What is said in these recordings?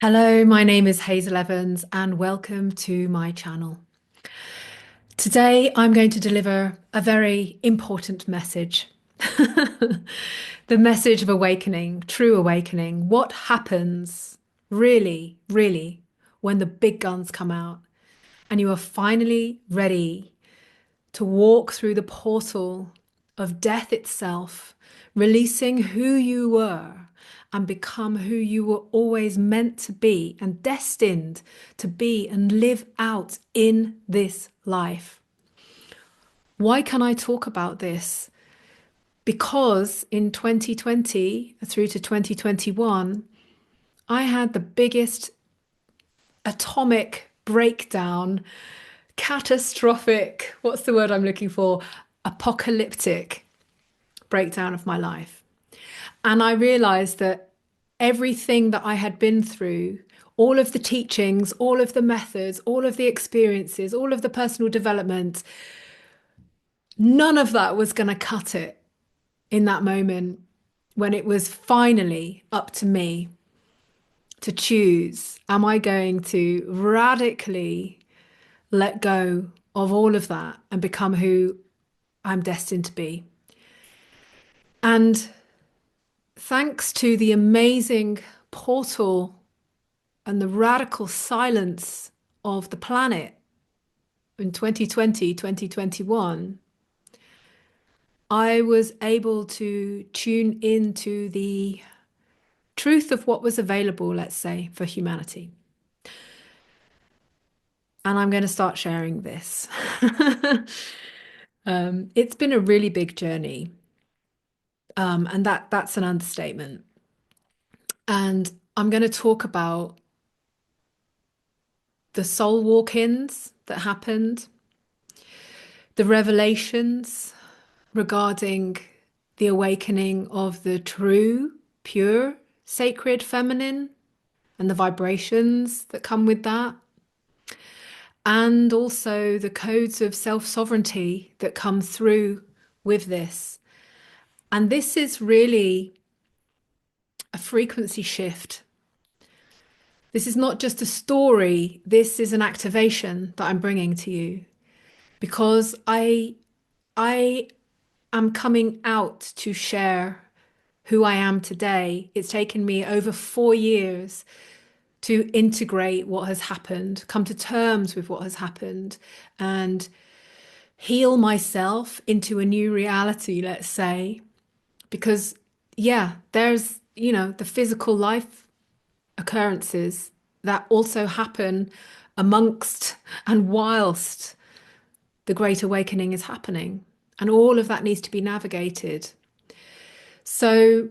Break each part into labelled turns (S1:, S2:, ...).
S1: Hello, my name is Hazel Evans, and welcome to my channel. Today, I'm going to deliver a very important message. The message of awakening, true awakening. What happens really, when the big guns come out and you are finally ready to walk through the portal of death itself, releasing who you were and become who you were always meant to be and destined to be and live out in this life. Why can I talk about this? Because in 2020 through to 2021, I had the biggest atomic breakdown, catastrophic, what's the word I'm looking for? Apocalyptic breakdown of my life. And I realized that everything that I had been through, all of the teachings, all of the methods, all of the experiences, all of the personal development, none of that was going to cut it in that moment when it was finally up to me to choose. Am I going to radically let go of all of that and become who I'm destined to be? And thanks to the amazing portal and the radical silence of the planet in 2020, 2021, I was able to tune into the truth of what was available, let's say, for humanity. And I'm going to start sharing this. It's been a really big journey, and that's an understatement. And I'm going to talk about the soul walk-ins that happened, the revelations regarding the awakening of the true, pure, sacred feminine and the vibrations that come with that, and also the codes of self-sovereignty that come through with this. And this is really a frequency shift. This is not just a story, this is an activation that I'm bringing to you because I am coming out to share who I am today. It's taken me over 4 years to integrate what has happened, come to terms with what has happened, and heal myself into a new reality, let's say. Because, yeah, there's, the physical life occurrences that also happen amongst and whilst the Great Awakening is happening. And all of that needs to be navigated. So,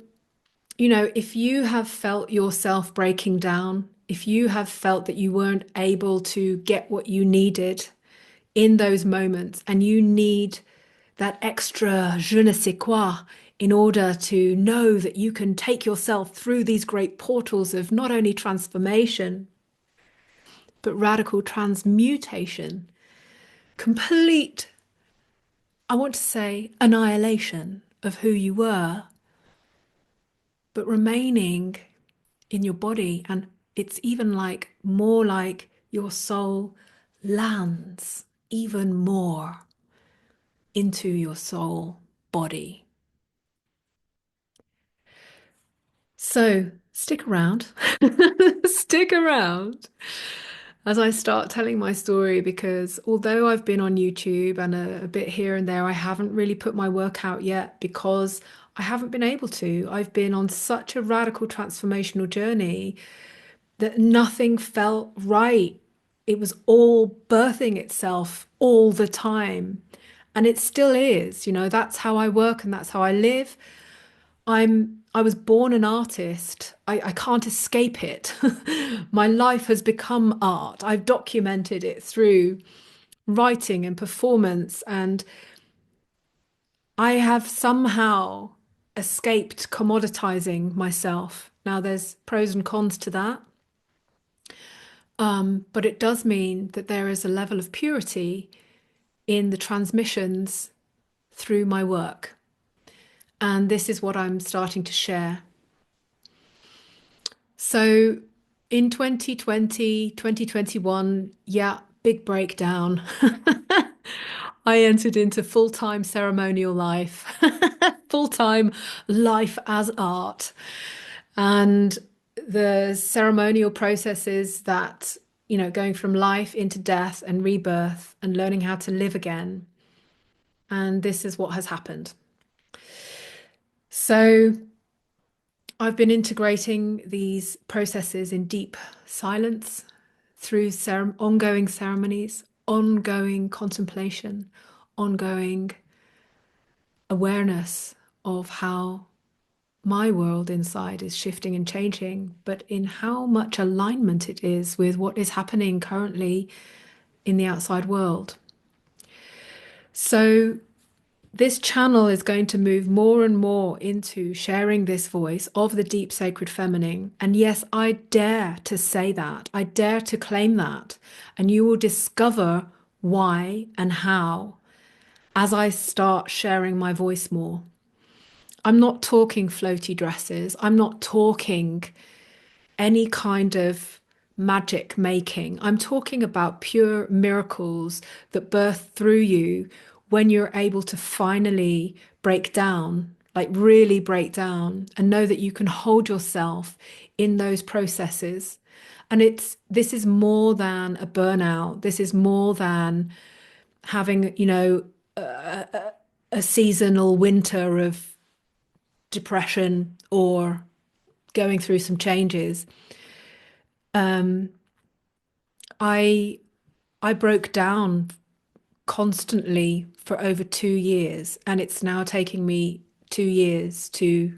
S1: if you have felt yourself breaking down, if you have felt that you weren't able to get what you needed in those moments, and you need that extra je ne sais quoi in order to know that you can take yourself through these great portals of not only transformation, but radical transmutation, complete, I want to say, annihilation of who you were, but remaining in your body. And it's even like more like your soul lands even more into your soul body. So stick around, stick around as I start telling my story, because although I've been on YouTube and a bit here and there, I haven't really put my work out yet because I haven't been able to. I've been on such a radical transformational journey that nothing felt right. It was all birthing itself all the time. And it still is, that's how I work and that's how I live. I was born an artist. I can't escape it. My life has become art. I've documented it through writing and performance, and I have somehow escaped commoditizing myself. Now, there's pros and cons to that. But it does mean that there is a level of purity in the transmissions through my work. And this is what I'm starting to share. So In 2020, 2021, yeah, big breakdown. I entered into full-time ceremonial life, full-time life as art. And the ceremonial processes that, going from life into death and rebirth and learning how to live again. And this is what has happened. So I've been integrating these processes in deep silence through ongoing ceremonies, ongoing contemplation, ongoing awareness of how my world inside is shifting and changing, but in how much alignment it is with what is happening currently in the outside world. So this channel is going to move more and more into sharing this voice of the deep sacred feminine. And yes, I dare to say that. I dare to claim that. And you will discover why and how as I start sharing my voice more. I'm not talking floaty dresses. I'm not talking any kind of magic making. I'm talking about pure miracles that birth through you when you're able to finally break down, like really break down, and know that you can hold yourself in those processes. And this is more than a burnout. This is more than having, a seasonal winter of depression or going through some changes. I I broke down constantly for over 2 years, and it's now taking me 2 years to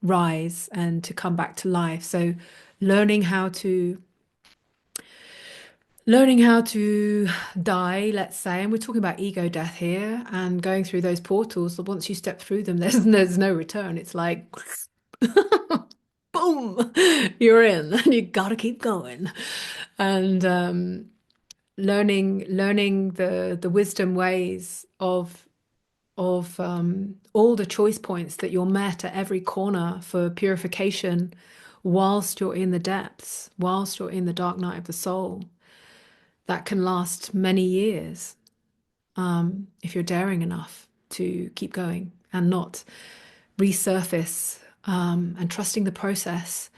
S1: rise and to come back to life. So learning how to die, let's say, and we're talking about ego death here, and going through those portals. Once you step through them, there's no return. It's like boom, you're in, and you gotta keep going. And learning the wisdom ways of all the choice points that you're met at every corner for purification, whilst you're in the depths, whilst you're in the dark night of the soul, that can last many years, if you're daring enough to keep going and not resurface, and trusting the process,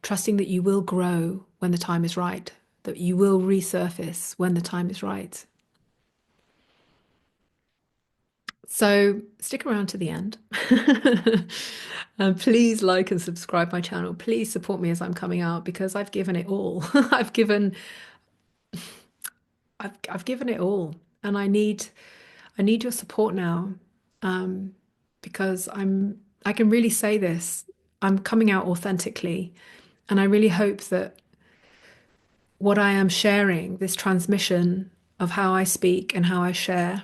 S1: trusting that you will grow when the time is right, that you will resurface when the time is right. So stick around to the end. And please like and subscribe my channel. Please support me as I'm coming out, because I've given it all. I've given it all, and I need your support now, because I can really say this. I'm coming out authentically, and I really hope that what I am sharing, this transmission of how I speak and how I share,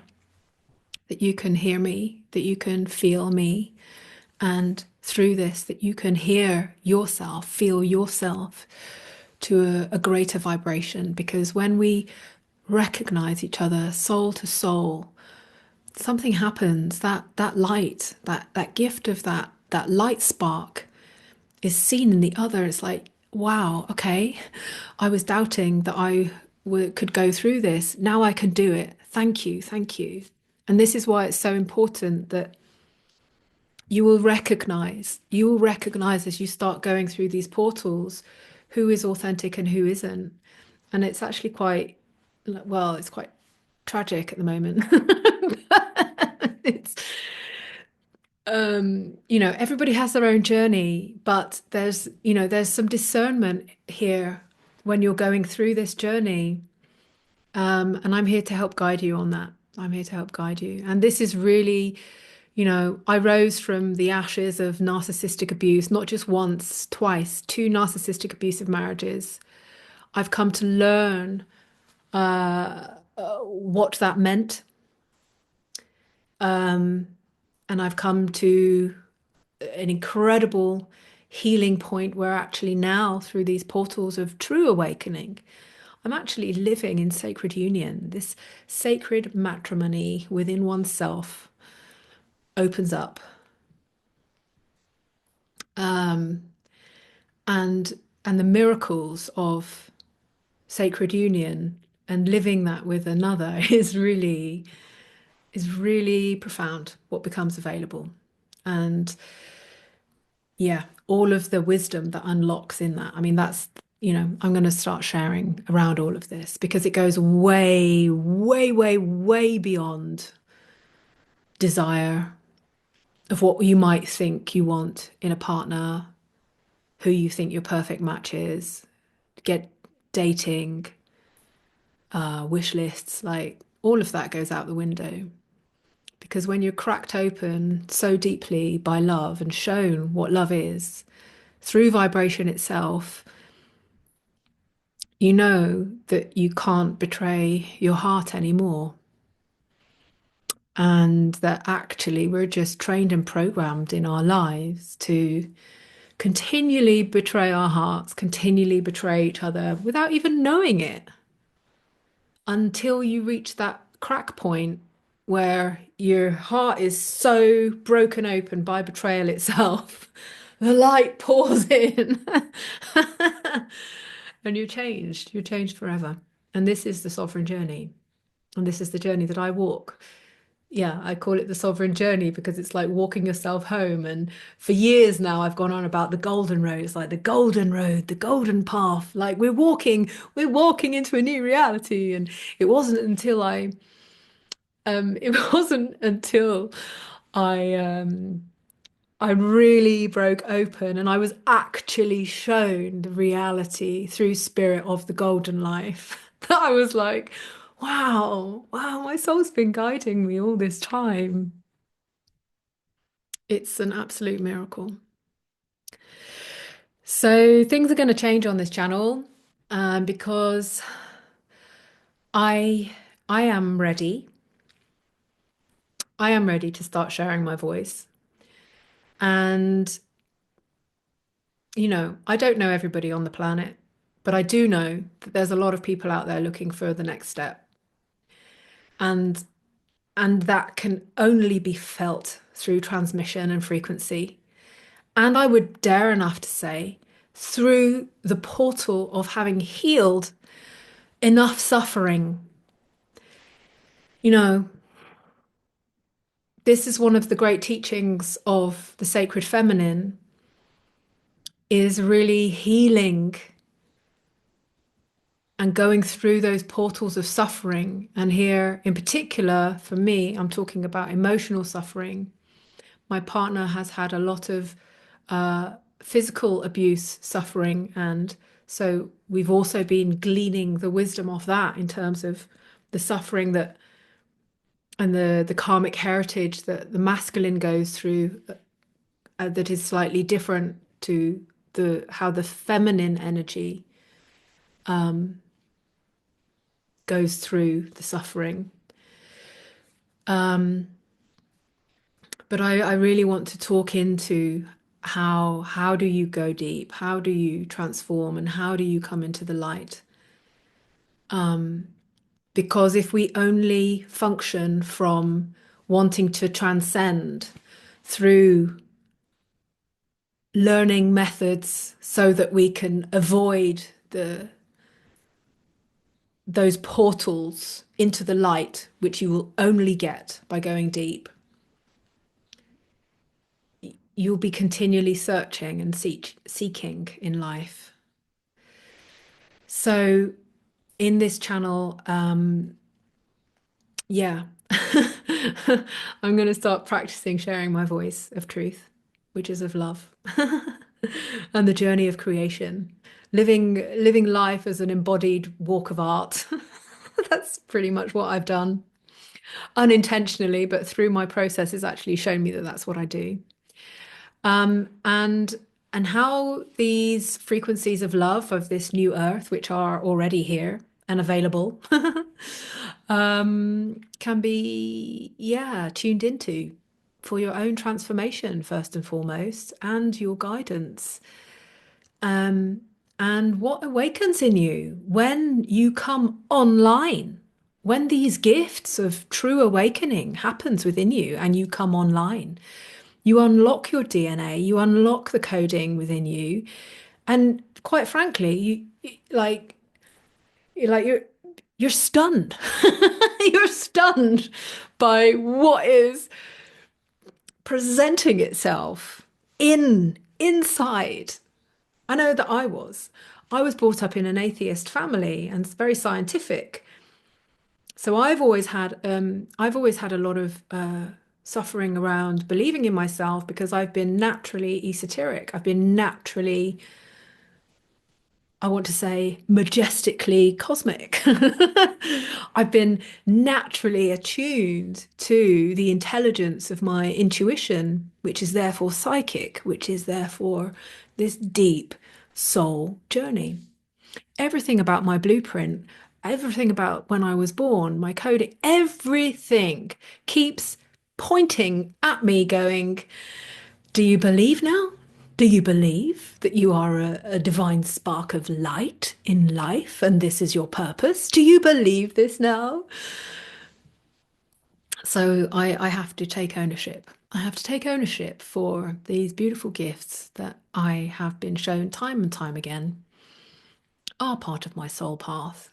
S1: that you can hear me, that you can feel me, and through this, that you can hear yourself, feel yourself to a greater vibration. Because when we recognize each other soul to soul, something happens. That light, that gift of that light spark is seen in the other. It's like, wow, okay, I was doubting that I could go through this. Now I can do it. Thank you, thank you. And this is why it's so important that you will recognize as you start going through these portals who is authentic and who isn't. And it's actually quite, well, it's quite tragic at the moment. It's everybody has their own journey, but there's some discernment here when you're going through this journey. And I'm here to help guide you on that. I'm here to help guide you. And this is really, I rose from the ashes of narcissistic abuse, not just once, twice, two narcissistic abusive marriages. I've come to learn what that meant. And I've come to an incredible healing point where actually now, through these portals of true awakening, I'm actually living in sacred union. This sacred matrimony within oneself opens up. And and the miracles of sacred union and living that with another is really profound, what becomes available. And yeah, all of the wisdom that unlocks in that. I mean, that's, I'm going to start sharing around all of this because it goes way, way, way, way beyond desire of what you might think you want in a partner, who you think your perfect match is, get dating, wish lists, like all of that goes out the window. Because when you're cracked open so deeply by love and shown what love is through vibration itself, you know that you can't betray your heart anymore. And that actually we're just trained and programmed in our lives to continually betray our hearts, continually betray each other without even knowing it, until you reach that crack point where your heart is so broken open by betrayal itself, the light pours in and you're changed forever. And this is the sovereign journey. And this is the journey that I walk. Yeah, I call it the sovereign journey because it's like walking yourself home. And for years now, I've gone on about the golden road. It's like the golden road, the golden path. Like we're walking into a new reality. And it wasn't until it wasn't until I really broke open and I was actually shown the reality through spirit of the golden life that I was like, wow, my soul's been guiding me all this time. It's an absolute miracle. So things are going to change on this channel because I I am ready. I am ready to start sharing my voice. And I don't know everybody on the planet, but I do know that there's a lot of people out there looking for the next step. And that can only be felt through transmission and frequency. And I would dare enough to say, through the portal of having healed enough suffering. This is one of the great teachings of the sacred feminine, is really healing and going through those portals of suffering. And here, in particular, for me, I'm talking about emotional suffering. My partner has had a lot of physical abuse suffering. And so we've also been gleaning the wisdom of that in terms of the suffering that and the karmic heritage that the masculine goes through that is slightly different to how the feminine energy goes through the suffering. But I really want to talk into how do you go deep? How do you transform? And how do you come into the light? Because if we only function from wanting to transcend through learning methods so that we can avoid those portals into the light, which you will only get by going deep, you'll be continually searching and seeking in life. So in this channel, yeah, I'm going to start practicing sharing my voice of truth, which is of love, and the journey of creation, living life as an embodied walk of art. That's pretty much what I've done, unintentionally, but through my process has actually shown me that that's what I do. And how these frequencies of love of this new earth, which are already here and available, can be, tuned into for your own transformation, first and foremost, and your guidance. And what awakens in you when you come online, when these gifts of true awakening happens within you and you come online. You unlock your DNA, you unlock the coding within you, And quite frankly, like you're stunned. You're stunned by what is presenting itself inside. I know that I was. I was brought up in an atheist family and it's very scientific. So I've always had a lot of suffering around believing in myself because I've been naturally esoteric. I've been naturally, I want to say, majestically cosmic. I've been naturally attuned to the intelligence of my intuition, which is therefore psychic, which is therefore this deep soul journey. Everything about my blueprint, everything about when I was born, my coding, everything keeps pointing at me, going, do you believe now? Do you believe that you are a divine spark of light in life and this is your purpose? Do you believe this now? So I have to take ownership. I have to take ownership for these beautiful gifts that I have been shown time and time again are part of my soul path.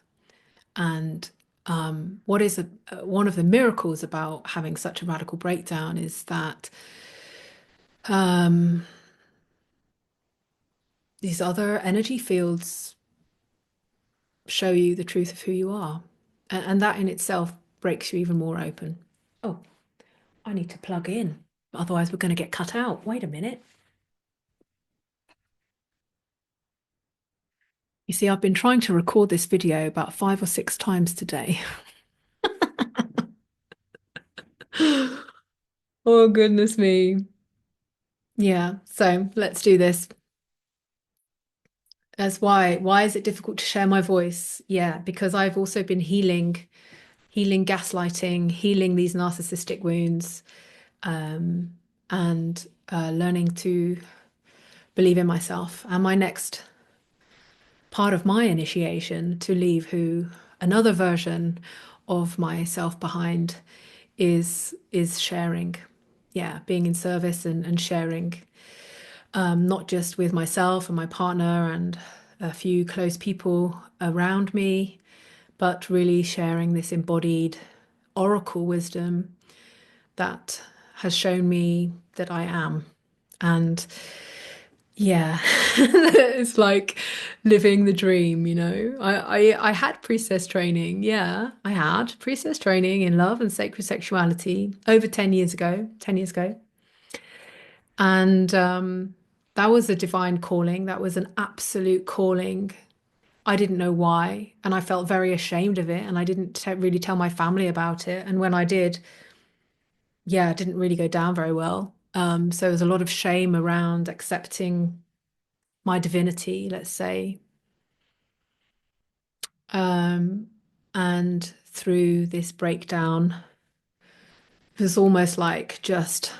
S1: And what is one of the miracles about having such a radical breakdown is that um, these other energy fields show you the truth of who you are. And that in itself breaks you even more open. Oh, I need to plug in. Otherwise, we're going to get cut out. Wait a minute. You see, I've been trying to record this video about 5 or 6 times today. Oh, goodness me. Yeah, so let's do this. That's why. Why is it difficult to share my voice? Yeah, because I've also been healing gaslighting, healing these narcissistic wounds, and learning to believe in myself. And my next part of my initiation to leave who another version of myself behind is sharing. Yeah, being in service and sharing, not just with myself and my partner and a few close people around me, but really sharing this embodied oracle wisdom that has shown me that I am. And yeah, it's like living the dream, you know. I had priestess training. Yeah, I had priestess training in love and sacred sexuality over 10 years ago, 10 years ago. And that was a divine calling. That was an absolute calling. I didn't know why, and I felt very ashamed of it, and I didn't really tell my family about it. And when I did, yeah, it didn't really go down very well. So there's a lot of shame around accepting my divinity, let's say. Um, and through this breakdown, it was almost like just,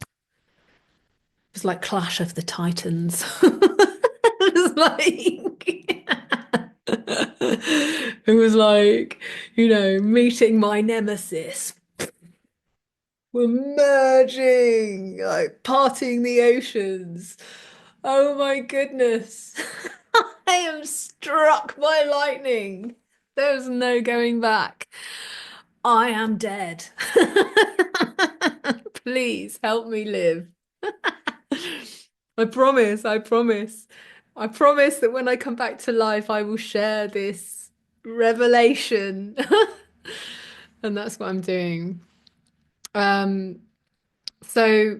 S1: it was like Clash of the Titans. It was like, it was like, meeting my nemesis. We're merging, like parting the oceans. Oh my goodness. I am struck by lightning. There's no going back. I am dead. Please help me live. I promise, I promise. I promise that when I come back to life, I will share this revelation. And that's what I'm doing. Um, so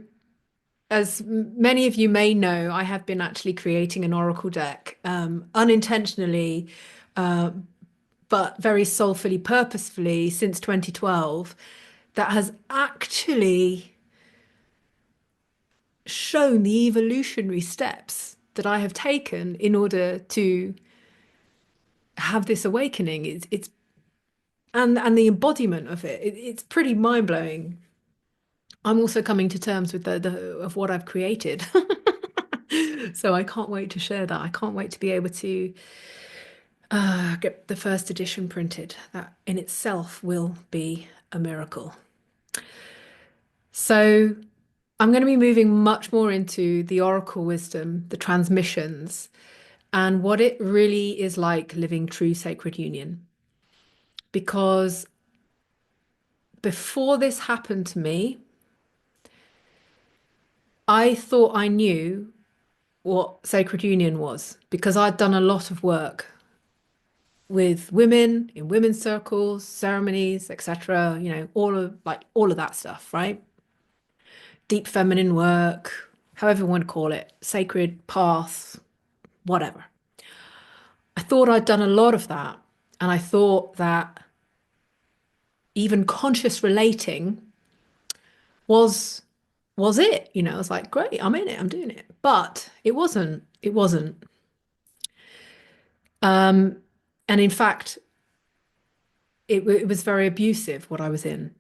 S1: as many of you may know, I have been actually creating an oracle deck, unintentionally, uh, but very soulfully, purposefully since 2012, that has actually shown the evolutionary steps that I have taken in order to have this awakening. It's and the embodiment of it. It's pretty mind blowing. I'm also coming to terms with the of what I've created. So I can't wait to share that. I can't wait to be able to get the first edition printed. That in itself will be a miracle. So I'm going to be moving much more into the oracle wisdom, the transmissions. and what it really is like living true sacred union. Because before this happened to me, I thought I knew what sacred union was because I'd done a lot of work with women in women's circles, ceremonies, etc. All of that stuff, right? Deep feminine work, however you want to call it, sacred paths, whatever. I thought I'd done a lot of that, and I thought that even conscious relating was it. I was like, great, I'm in it, I'm doing it. But it wasn't. It wasn't. And in fact, it was very abusive what I was in.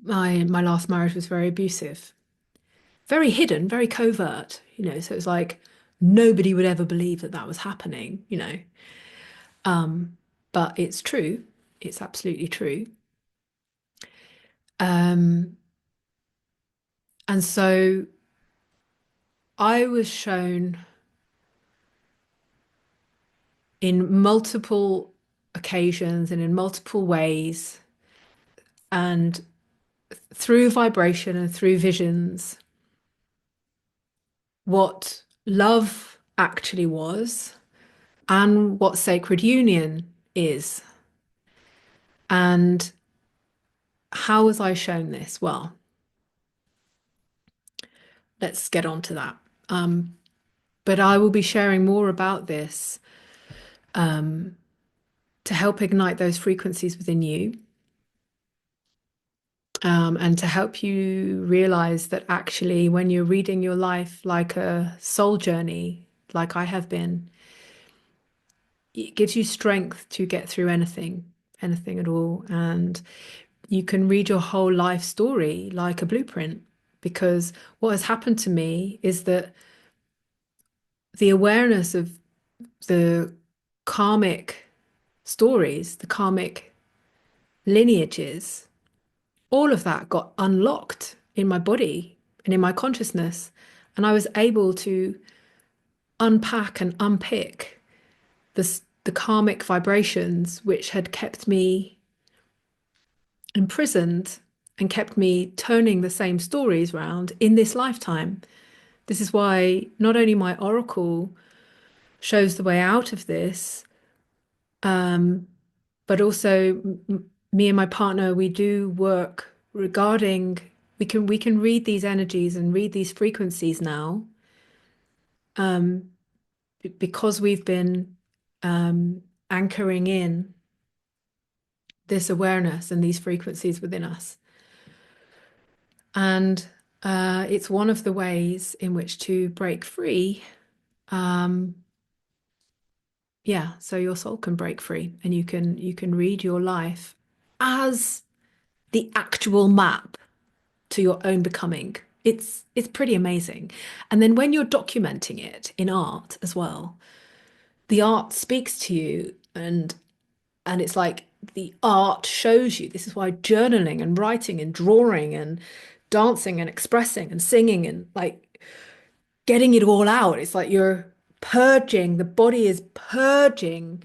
S1: My last marriage was very abusive, very hidden, very covert. So it was like nobody would ever believe that that was happening. But it's true. It's absolutely true. And so I was shown in multiple occasions and in multiple ways, and through vibration and through visions, what love actually was and what sacred union is. And how was I shown this? Well, let's get on to that. But I will be sharing more about this to help ignite those frequencies within you, and to help you realize that actually when you're reading your life like a soul journey, like I have been, it gives you strength to get through anything at all. And you can read your whole life story like a blueprint, because what has happened to me is that the awareness of the karmic stories, the karmic lineages, all of that got unlocked in my body and in my consciousness. And I was able to unpack and unpick the karmic vibrations which had kept me imprisoned and kept me turning the same stories round in this lifetime. This is why not only my oracle shows the way out of this, but also me and my partner, we do work regarding, we can read these energies and read these frequencies now, because we've been anchoring in this awareness and these frequencies within us. And it's one of the ways in which to break free. So your soul can break free, and you can read your life as the actual map to your own becoming. It's pretty amazing. And then when you're documenting it in art as well, the art speaks to you, and it's like the art shows you. This is why journaling and writing and drawing and dancing and expressing and singing and like getting it all out. It's like you're purging, the body is purging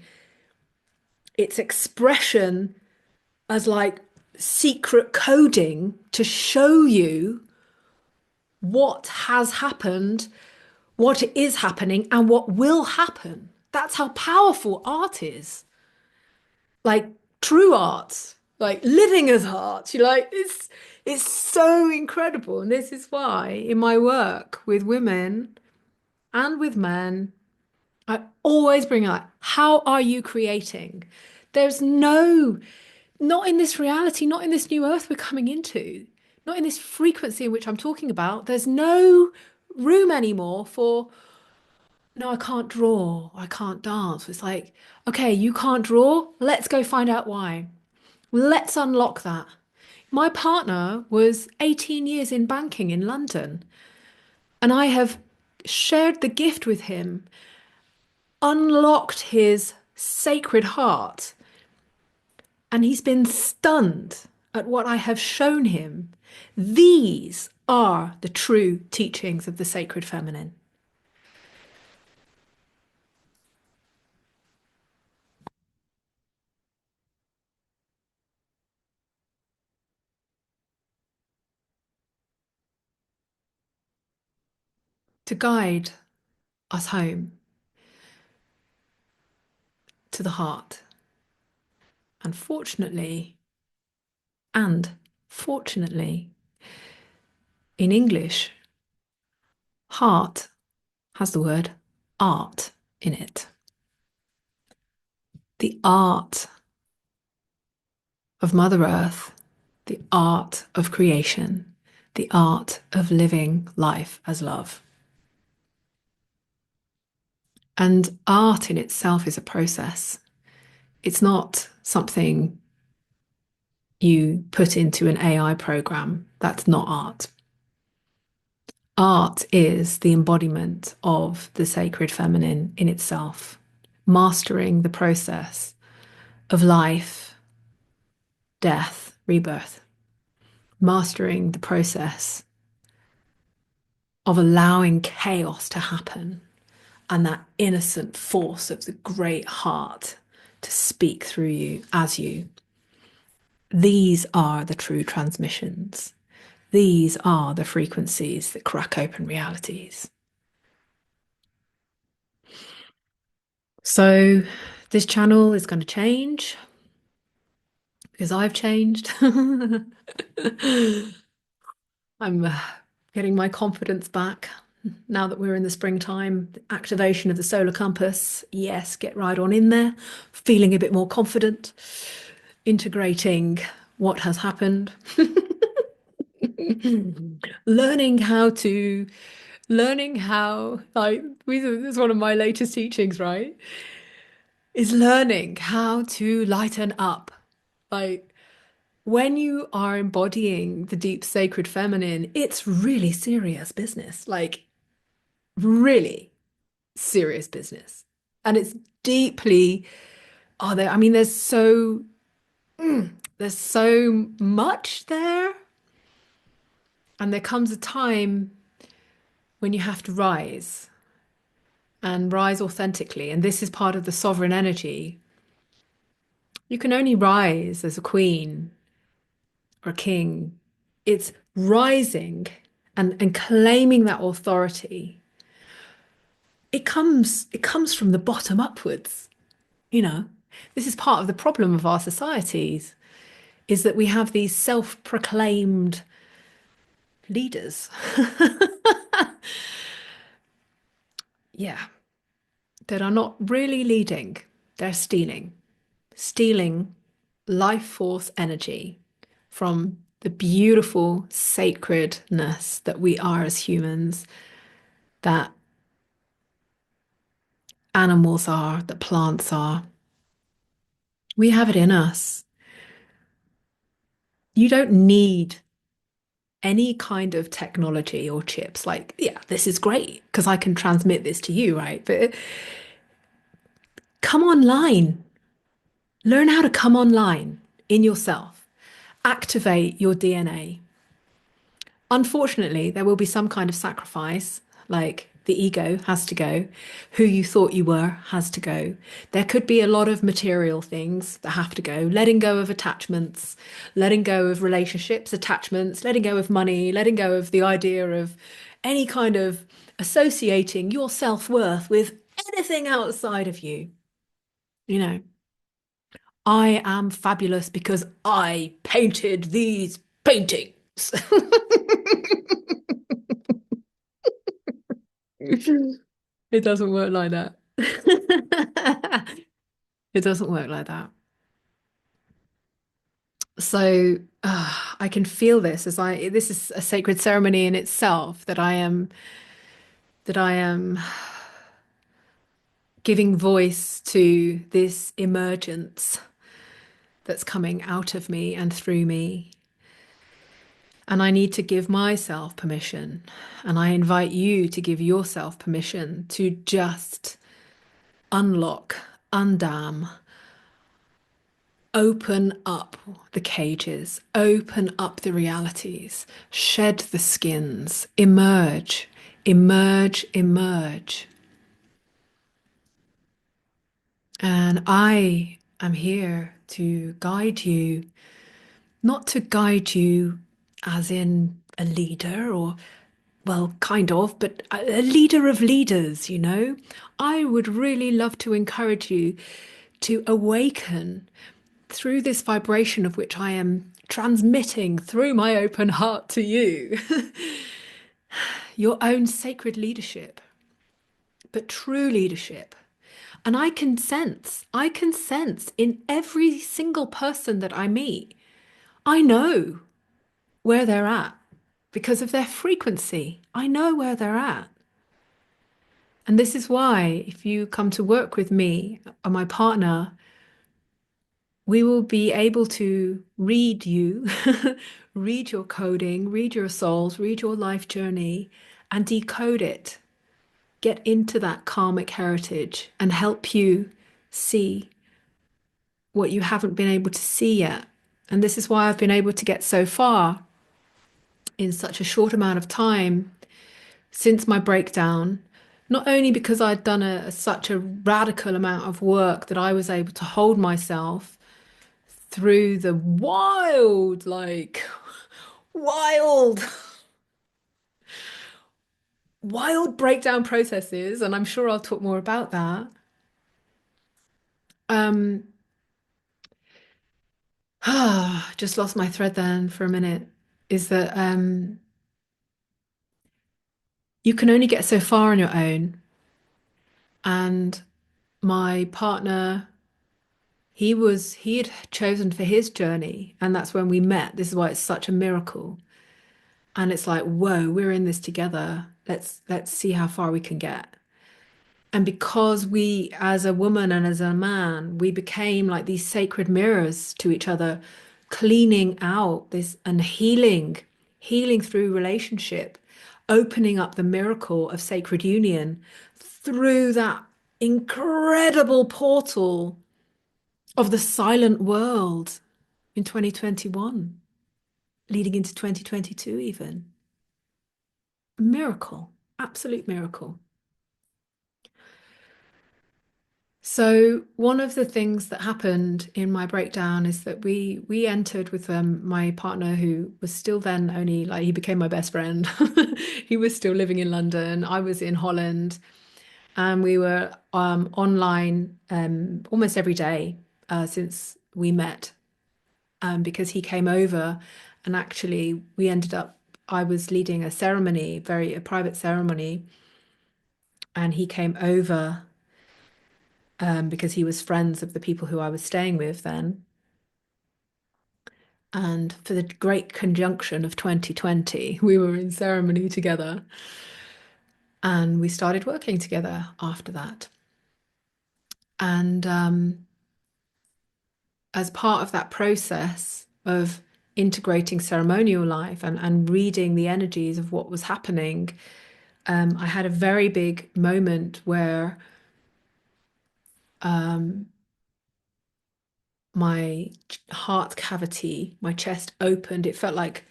S1: its expression as like secret coding to show you what has happened, what is happening, and what will happen. That's how powerful art is. Like true art, like living as art. You're like, it's so incredible. And this is why in my work with women and with men, I always bring up, how are you creating? There's not in this reality, not in this new earth we're coming into, not in this frequency in which I'm talking about. There's no room anymore for, no, I can't draw, I can't dance. It's like, okay, you can't draw, let's go find out why. Let's unlock that. My partner was 18 years in banking in London, and I have shared the gift with him, unlocked his sacred heart, and he's been stunned at what I have shown him. These are the true teachings of the sacred feminine. to guide us home to the heart. Unfortunately, and fortunately, in English, heart has the word art in it. The art of Mother Earth, the art of creation, the art of living life as love. And art in itself is a process. It's not something you put into an AI program. That's not art. Art is the embodiment of the sacred feminine in itself, mastering the process of life, death, rebirth, mastering the process of allowing chaos to happen and that innocent force of the great heart to speak through you as you. These are the true transmissions. These are the frequencies that crack open realities. So this channel is going to change because I've changed. I'm getting my confidence back now that we're in the springtime. The activation of the solar compass. Yes, get right on in there. Feeling a bit more confident. Integrating what has happened. learning how, like, this is one of my latest teachings, right? Is learning how to lighten up. Like, when you are embodying the deep sacred feminine, it's really serious business. Like, really serious business. And it's deeply, I mean, there's so much there. And there comes a time when you have to rise and rise authentically. And this is part of the sovereign energy. You can only rise as a queen or a king. It's rising and claiming that authority. It comes from the bottom upwards, you know. This is part of the problem of our societies, is that we have these self-proclaimed leaders. Yeah, that are not really leading. They're stealing life force energy from the beautiful sacredness that we are as humans, that animals are, that plants are. We have it in us. You don't need any kind of technology or chips. Like, yeah, this is great because I can transmit this to you, right? But come online. Learn how to come online in yourself. Activate your DNA. Unfortunately, there will be some kind of sacrifice, like the ego has to go, who you thought you were has to go. There could be a lot of material things that have to go, letting go of attachments, letting go of relationships, attachments, letting go of money, letting go of the idea of any kind of associating your self-worth with anything outside of you. You know, I am fabulous because I painted these paintings. It doesn't work like that. It doesn't work like that. So I can feel this this is a sacred ceremony in itself that I am giving voice to this emergence that's coming out of me and through me. And I need to give myself permission. And I invite you to give yourself permission to just unlock, undam, open up the cages, open up the realities, shed the skins, emerge, emerge, emerge. And I am here to guide you, not to guide you as in a leader or well, kind of, but a leader of leaders, I would really love to encourage you to awaken through this vibration of which I am transmitting through my open heart to you, your own sacred leadership, but true leadership. And I can sense in every single person that I meet, I know where they're at because of their frequency. I know where they're at. And this is why, if you come to work with me or my partner, we will be able to read you, read your coding, read your souls, read your life journey, and decode it. Get into that karmic heritage and help you see what you haven't been able to see yet. And this is why I've been able to get so far in such a short amount of time since my breakdown, not only because I'd done such a radical amount of work that I was able to hold myself through the wild, wild breakdown processes, and I'm sure I'll talk more about that. Um, just lost my thread then for a minute. Is that you can only get so far on your own, and my partner, he had chosen for his journey, and that's when we met. This is why it's such a miracle. And it's like, whoa, we're in this together. Let's see how far we can get. And because we, as a woman and as a man, we became like these sacred mirrors to each other, cleaning out this and healing through relationship, opening up the miracle of sacred union through that incredible portal of the silent world in 2021, leading into 2022 even. Miracle, absolute miracle. So one of the things that happened in my breakdown is that we entered with my partner, who was still then only like, he became my best friend. He was still living in London. I was in Holland, and we were online almost every day since we met, because he came over, and actually we ended up. I was leading a ceremony, a private ceremony, and he came over because he was friends of the people who I was staying with then. And for the great conjunction of 2020, we were in ceremony together, and we started working together after that. And as part of that process of integrating ceremonial life and reading the energies of what was happening, I had a very big moment where my heart cavity, my chest opened. It felt like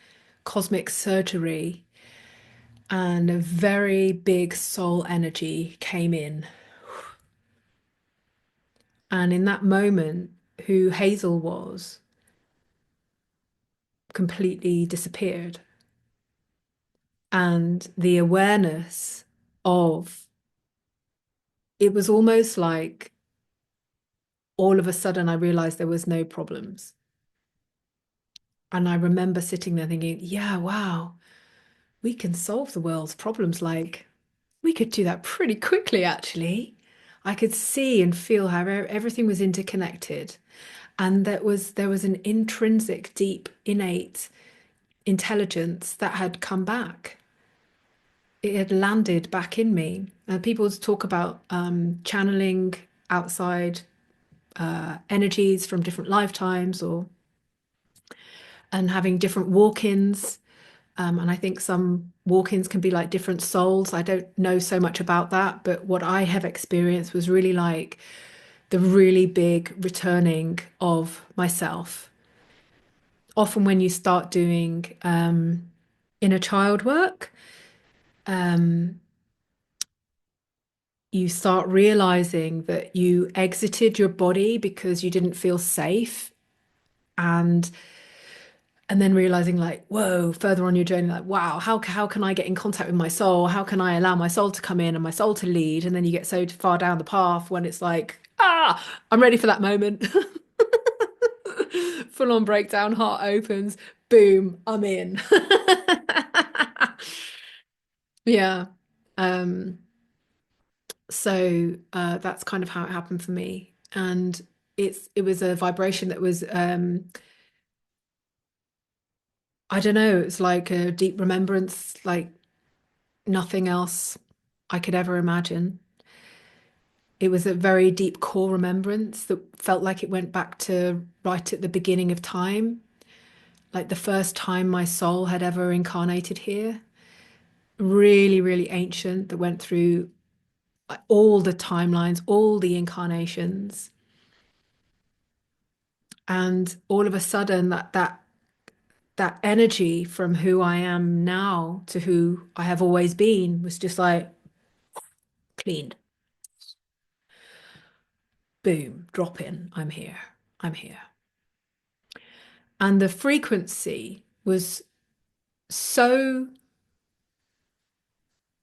S1: cosmic surgery, and a very big soul energy came in. And in that moment, who Hazel was completely disappeared. And the awareness of it was almost like all of a sudden I realized there was no problems. And I remember sitting there thinking, yeah, wow, we can solve the world's problems. Like, we could do that pretty quickly, actually. I could see and feel how everything was interconnected. And there was an intrinsic, deep, innate intelligence that had come back. It had landed back in me. People talk about channeling outside energies from different lifetimes, and having different walk-ins. And I think some walk-ins can be like different souls. I don't know so much about that, but what I have experienced was really like the really big returning of myself. Often when you start doing inner child work, um, you start realizing that you exited your body because you didn't feel safe. And And then realizing like, whoa, further on your journey, like, wow, how can I get in contact with my soul? How can I allow my soul to come in and my soul to lead? And then you get so far down the path when it's like, I'm ready for that moment. Full on breakdown, heart opens, boom, I'm in. Yeah. Um, so that's kind of how it happened for me. And it was a vibration that was I don't know, it's like a deep remembrance, like nothing else I could ever imagine. It was a very deep core remembrance that felt like it went back to right at the beginning of time, like the first time my soul had ever incarnated here. Really, really ancient, that went through all the timelines, all the incarnations. And all of a sudden that energy from who I am now to who I have always been was just like cleaned. Boom, drop in. I'm here. I'm here. And the frequency was so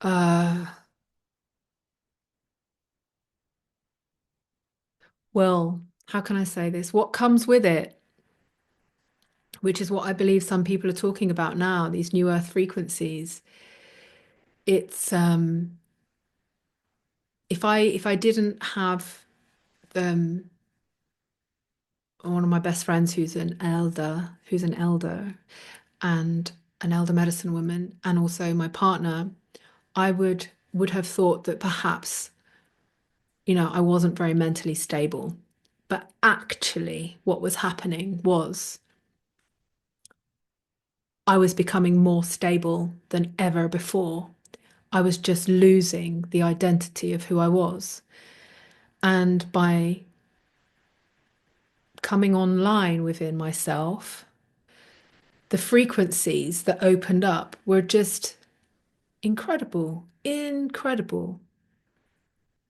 S1: uh well, how can I say this? What comes with it, which is what I believe some people are talking about now, these new earth frequencies. It's if I didn't have one of my best friends who's an elder and an elder medicine woman, and also my partner, I would have thought that perhaps, I wasn't very mentally stable. But actually, what was happening was I was becoming more stable than ever before. I was just losing the identity of who I was. And by coming online within myself, the frequencies that opened up were just incredible, incredible.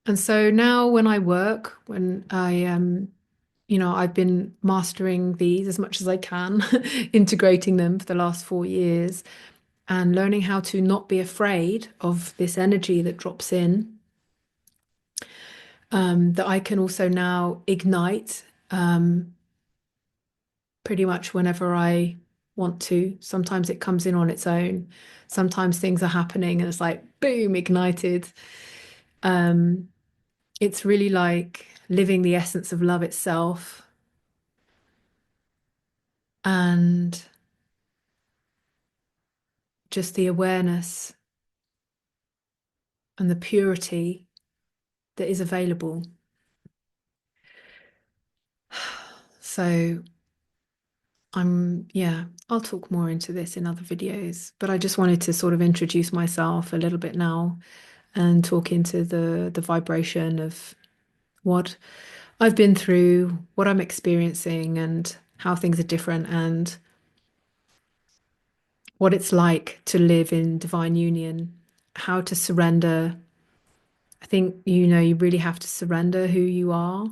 S1: And so now when I work, when I've been mastering these as much as I can, integrating them for the last 4 years, and learning how to not be afraid of this energy that drops in, that I can also now ignite pretty much whenever I want to. Sometimes it comes in on its own. Sometimes things are happening and it's like, boom, ignited. Um, it's really like living the essence of love itself. And just the awareness and the purity that is available. So yeah, I'll talk more into this in other videos, but I just wanted to sort of introduce myself a little bit now and talk into the vibration of what I've been through, what I'm experiencing, and how things are different, and what it's like to live in divine union, how to surrender. I think, you really have to surrender who you are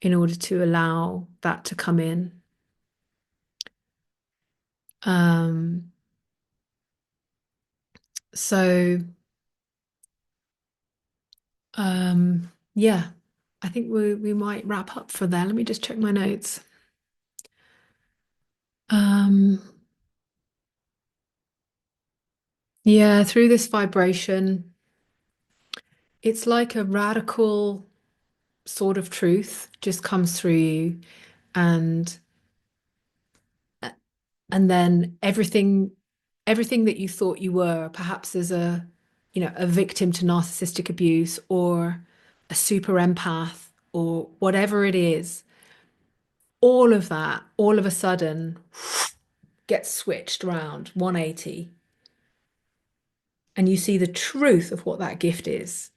S1: in order to allow that to come in. Um, so, yeah, I think we might wrap up for there. Let me just check my notes. Um, yeah, through this vibration, it's like a radical sort of truth just comes through you, and and then everything that you thought you were, perhaps as a victim to narcissistic abuse or a super empath or whatever it is, all of that all of a sudden gets switched around 180, and you see the truth of what that gift is.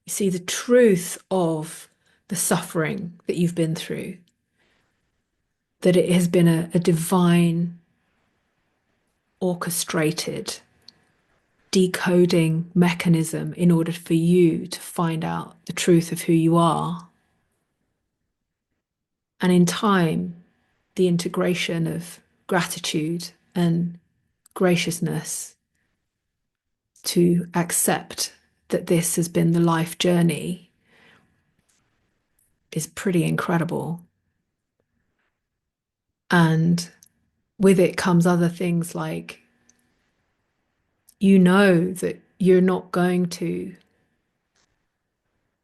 S1: You see the truth of the suffering that you've been through, that it has been a divine orchestrated decoding mechanism in order for you to find out the truth of who you are. And in time, the integration of gratitude and graciousness to accept that this has been the life journey is pretty incredible. And with it comes other things like you know that you're not going to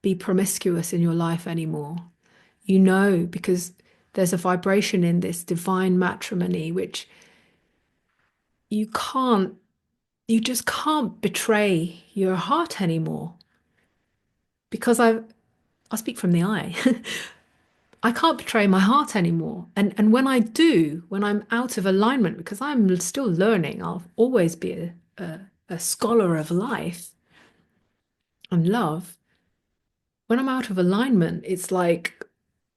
S1: be promiscuous in your life anymore. You know, because there's a vibration in this divine matrimony, which you can't, you just can't betray your heart anymore. Because I'll speak from the eye. I can't betray my heart anymore. And when I do, when I'm out of alignment, because I'm still learning, I'll always be a scholar of life and love. When I'm out of alignment, it's like,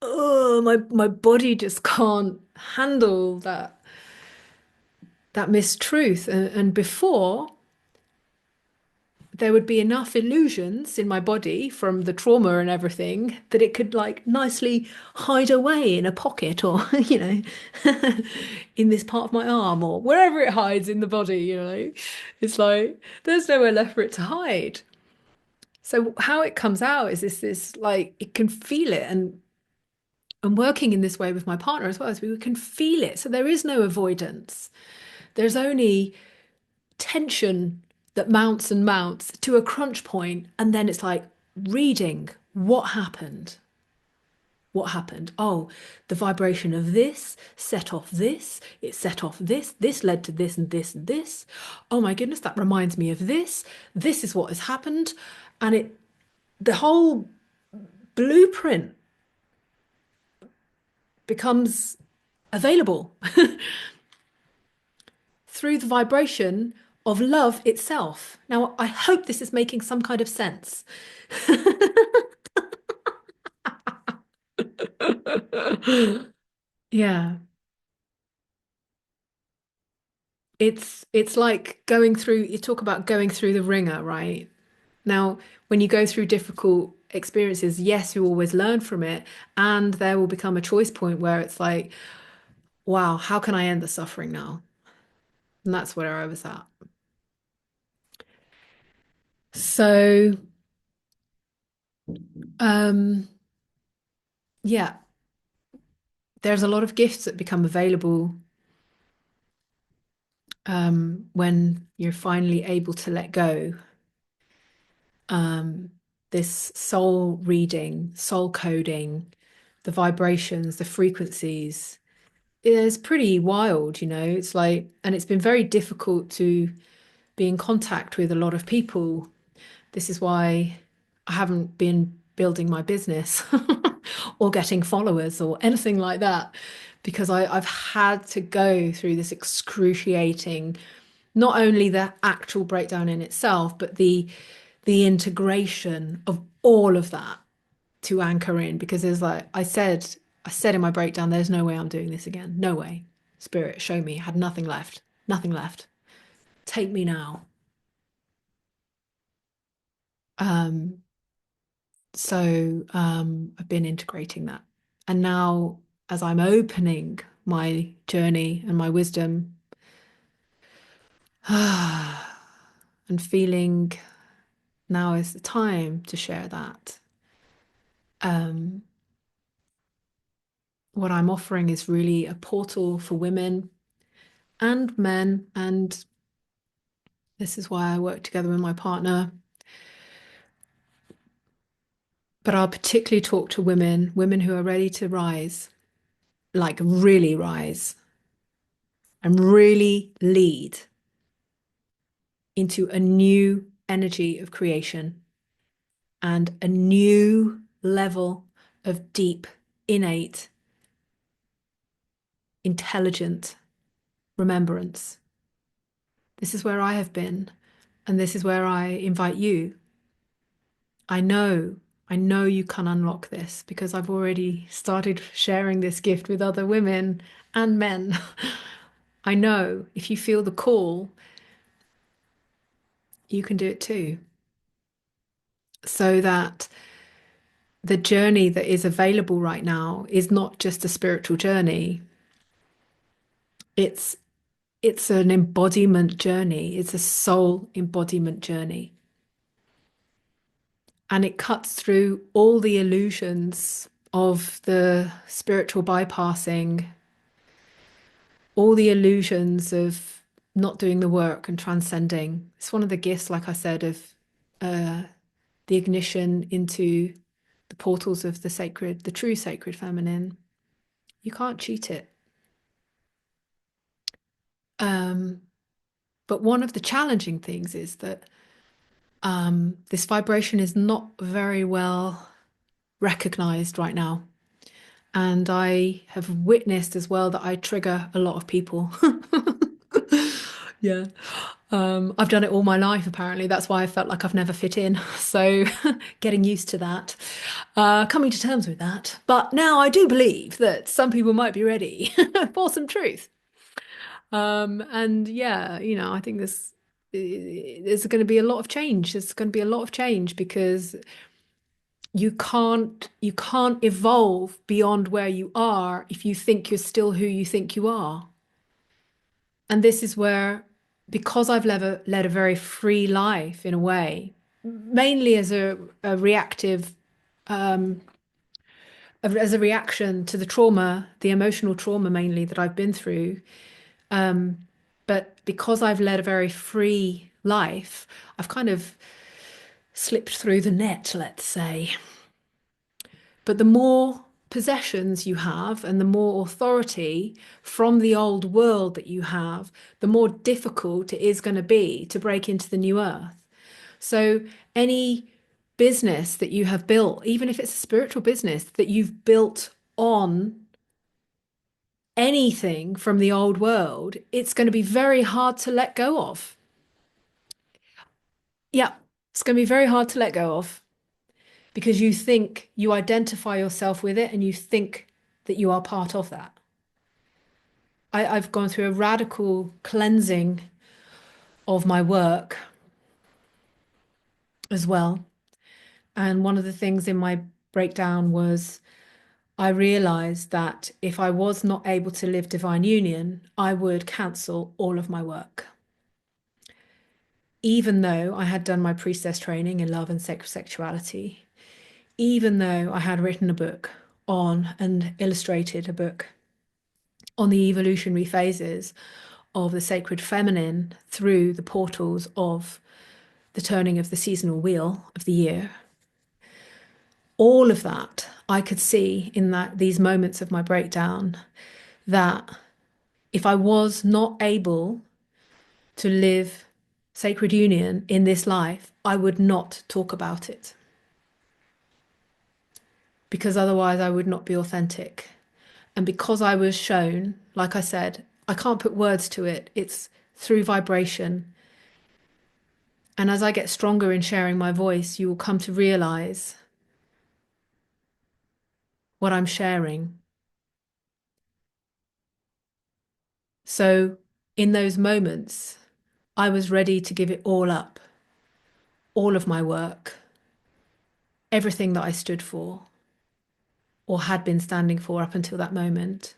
S1: oh, my body just can't handle that mistruth. And before, there would be enough illusions in my body from the trauma and everything that it could like nicely hide away in a pocket or, in this part of my arm or wherever it hides in the body. It's like there's nowhere left for it to hide. So how it comes out is this like it can feel it and working in this way with my partner as well as we can feel it. So there is no avoidance. There's only tension that mounts and mounts to a crunch point, and then it's like reading what happened. What happened? Oh, the vibration of this set off this, it set off this led to this and this and this. Oh my goodness, that reminds me of this. This is what has happened. And the whole blueprint becomes available through the vibration of love itself. Now, I hope this is making some kind of sense. Yeah. It's like going through, you talk about going through the ringer, right? Now, when you go through difficult experiences, yes, you always learn from it, and there will become a choice point where it's like, wow, how can I end the suffering now? And that's where I was at. So, um, yeah, there's a lot of gifts that become available when you're finally able to let go. Um, this soul reading, soul coding, the vibrations, the frequencies is pretty wild. It's like, and it's been very difficult to be in contact with a lot of people. This is why I haven't been building my business or getting followers or anything like that, because I've had to go through this excruciating, not only the actual breakdown in itself, but the integration of all of that to anchor in, because there's like I said in my breakdown, there's no way I'm doing this again. No way. Spirit, show me. I had nothing left. Nothing left. Take me now. Um, so I've been integrating that. And now as I'm opening my journey and my wisdom, and feeling now is the time to share that. Um, what I'm offering is really a portal for women and men. And this is why I work together with my partner. But I'll particularly talk to women who are ready to rise, like really rise and really lead into a new energy of creation and a new level of deep, innate, intelligent remembrance. This is where I have been, and this is where I invite you. I know, I know you can unlock this because I've already started sharing this gift with other women and men. I know if you feel the call, you can do it too. So that the journey that is available right now is not just a spiritual journey. It's it's an embodiment journey. It's a soul embodiment journey. And it cuts through all the illusions of the spiritual bypassing, all the illusions of not doing the work and transcending. It's one of the gifts, like I said, of uh, the ignition into the portals of the sacred, the true sacred feminine. You can't cheat it. Um, but one of the challenging things is that this vibration is not very well recognized right now. And I have witnessed as well that I trigger a lot of people. Yeah. I've done it all my life, apparently. That's why I felt like I've never fit in. So getting used to that, coming to terms with that. But now I do believe that some people might be ready for some truth. And yeah, I think there's going to be a lot of change. There's going to be a lot of change because you can't evolve beyond where you are if you think you're still who you think you are. And this is where, because I've led a very free life in a way, mainly a reactive, um, as a reaction to the trauma, the emotional trauma mainly that I've been through. Um, but because I've led a very free life, I've kind of slipped through the net, let's say. But the more possessions you have and the more authority from the old world that you have, the more difficult it is going to be to break into the new earth. So any business that you have built, even if it's a spiritual business that you've built on anything from the old world, it's going to be very hard to let go of. Yeah, it's going to be very hard to let go of because you identify yourself with it and you think that you are part of that. I've gone through a radical cleansing of my work as well. And one of the things in my breakdown was I realized that if I was not able to live divine union, I would cancel all of my work. Even though I had done my priestess training in love and sacred sexuality, even though I had written a book on and illustrated a book on the evolutionary phases of the sacred feminine through the portals of the turning of the seasonal wheel of the year. All of that I could see in these moments of my breakdown, that if I was not able to live sacred union in this life, I would not talk about it. Because otherwise I would not be authentic. And because I was shown, like I said, I can't put words to it. It's through vibration. And as I get stronger in sharing my voice, you will come to realize what I'm sharing. So in those moments, I was ready to give it all up, all of my work, everything that I stood for or had been standing for up until that moment.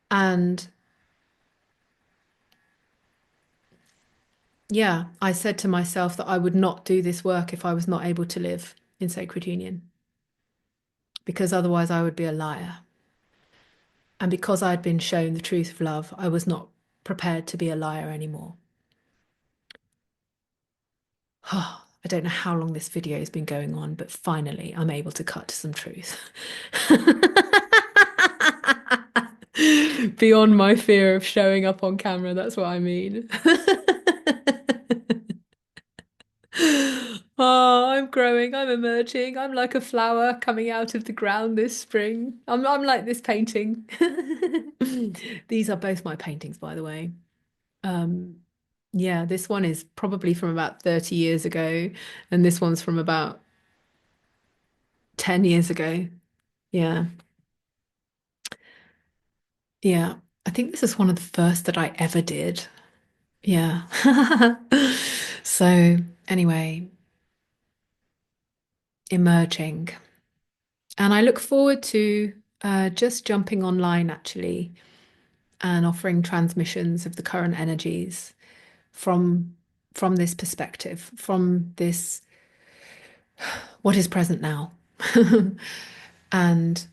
S1: And yeah, I said to myself that I would not do this work if I was not able to live in sacred union, because otherwise I would be a liar. And because I'd been shown the truth of love, I was not prepared to be a liar anymore. I don't know how long this video has been going on, but finally I'm able to cut to some truth. Beyond my fear of showing up on camera, that's what I mean. Oh, I'm growing, I'm emerging. I'm like a flower coming out of the ground this spring. I'm like this painting. These are both my paintings, by the way. Um, yeah, this one is probably from about 30 years ago, and this one's from about 10 years ago. Yeah. Yeah. I think this is one of the first that I ever did. Yeah. So, anyway, emerging. And I look forward to just jumping online actually and offering transmissions of the current energies from this perspective, from this what is present now. And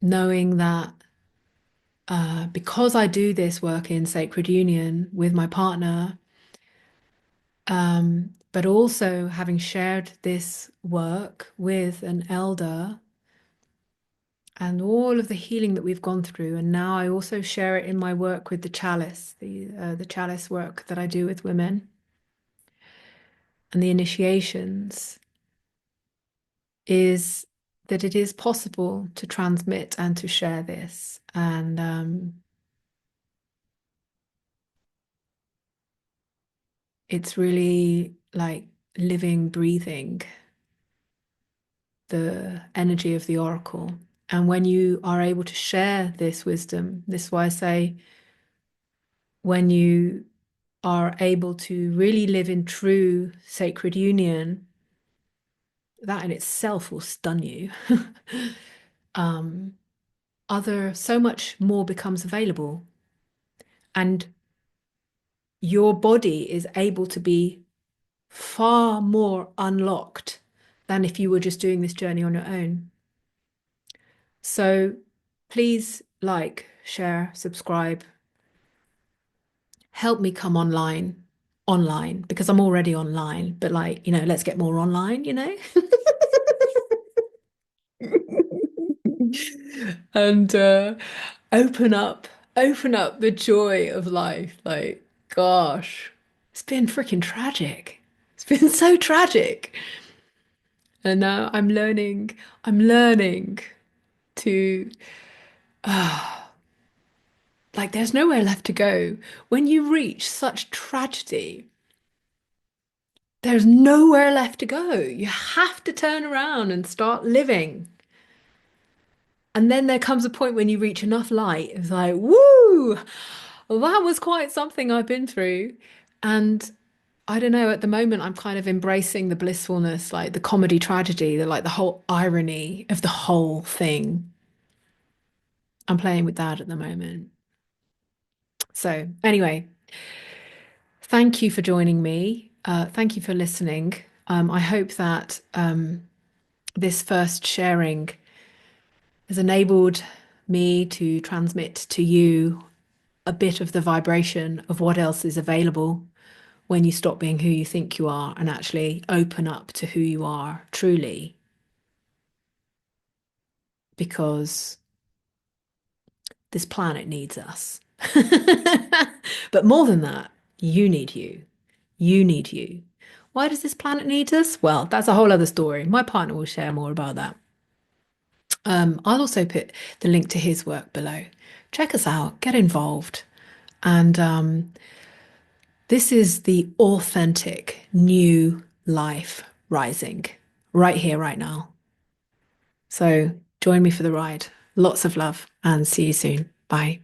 S1: knowing that because I do this work in sacred union with my partner, but also having shared this work with an elder and all of the healing that we've gone through, and now I also share it in my work with the chalice, the chalice work that I do with women and the initiations, is that it is possible to transmit and to share this. And it's really like living, breathing the energy of the oracle. And when you are able to share this wisdom, this is why I say, when you are able to really live in true sacred union, that in itself will stun you. So much more becomes available, and your body is able to be far more unlocked than if you were just doing this journey on your own. So please like, share, subscribe, help me come online, because I'm already online, but like, let's get more online. And open up, open up the joy of life. Like, gosh, it's been freaking tragic. It's been so tragic. And now I'm learning to, like, there's nowhere left to go. When you reach such tragedy, there's nowhere left to go. You have to turn around and start living. And then there comes a point when you reach enough light. It's like, woo, well, that was quite something I've been through. And I don't know, at the moment, I'm kind of embracing the blissfulness, like the comedy tragedy, the whole irony of the whole thing. I'm playing with that at the moment. So, anyway, thank you for joining me. Thank you for listening. I hope that this first sharing has enabled me to transmit to you a bit of the vibration of what else is available when you stop being who you think you are and actually open up to who you are truly. Because this planet needs us. But more than that, you need you. You need you. Why does this planet need us? Well, that's a whole other story. My partner will share more about that. I'll also put the link to his work below. Check us out, get involved. And this is the authentic new life rising right here, right now. So join me for the ride. Lots of love and see you soon. Bye.